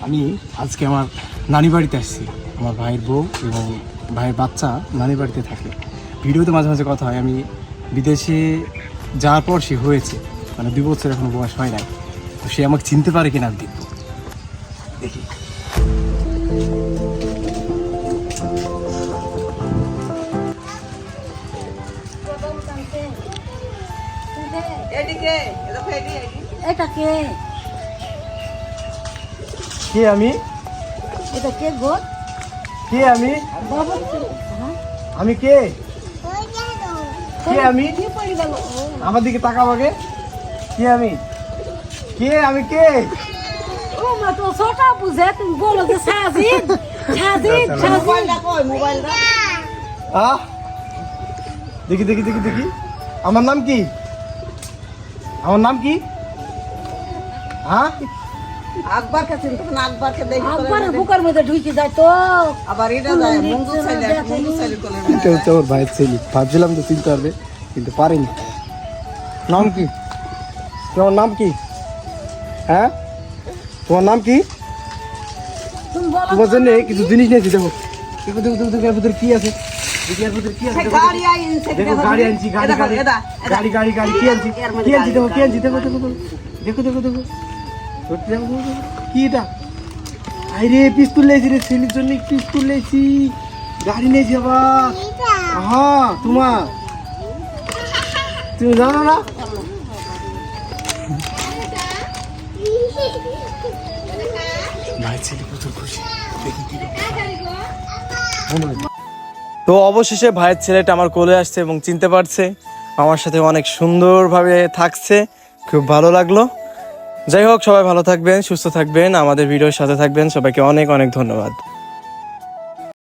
আমি আজকে আমার নানি বাড়িতে আসছি। আমার ভাইয়ের বউ এবং ভাইয়ের বাচ্চা নানি বাড়িতে থাকে। ভিডিওতে মাঝে মাঝে কথা হয়। আমি বিদেশে যাওয়ার পর সে হয়েছে, মানে 2 বছর এখনো বয়স হয় নাই। তো সে আমাকে চিনতে পারে কিনা আমি দেখব, দেখি। এটা কে? কে আমি? এটা কে গো? কে আমি? বাবা আমি কে? কে আমি? কি পড়ি গেল? আমার দিকে তাকাও আগে। কে আমি? কে আমি? কে? ও মা তো ছোটা বুঝে তুমি বলো যে সাজিদ সাজিদ মোবাইলটা কই? মোবাইলটা আহ, দেখি দেখি দেখি দেখি। আমার নাম কি? আমার নাম কি? হ্যাঁ, আকবরকে চিনতো না, আকবরকে দেখি একবার বুকের মধ্যে ঢুকে যায় তো। আবার এটা যায় মঞ্জু চাইলে মঞ্জু চাইলে তোলে এটা হচ্ছে আমার ভাইয়ের ছেলে। ভাবছিলাম তো চিনতে পারবে, কিন্তু পারিনি। নাম কি? তোমার নাম কি? হ্যাঁ, তোমার নাম কি? তুমি বলো তোমার জন্য কিছু জিনিস নিয়েছি। দেখো দেখো দেখো দেখো দেখো, এর ভিতরে কি আছে? দেখি এর ভিতরে কি আছে। দেখো, গাড়ি আইছে, দেখো গাড়ি আনছি, গাড়ি গাড়ি গাড়ি গাড়ি গাড়ি কি আনছি? কি আনছি? দেখো কি আনছি? দেখো দেখো দেখো দেখো দেখো দেখো সত্যি দেখো দেখো দেখো। কি এটা? আরে পিস্তল লেছি রে, ছেলের জন্য পিস্তল লেছি। গাড়ি নিয়েছি আবার। হ্যাঁ, তোমার তুমি জানো না? ভাই ছেলে প্রচুর খুশি। তো অবশেষে ভাইয়ের ছেলেটা আমার কোলে আসছে এবং চিনতে পারছে, আমার সাথে অনেক সুন্দরভাবে থাকছে। খুব ভালো লাগলো। যাই হোক, সবাই ভালো থাকবেন, সুস্থ থাকবেন, আমাদের ভিডিওর সাথে থাকবেন। সবাইকে অনেক অনেক ধন্যবাদ।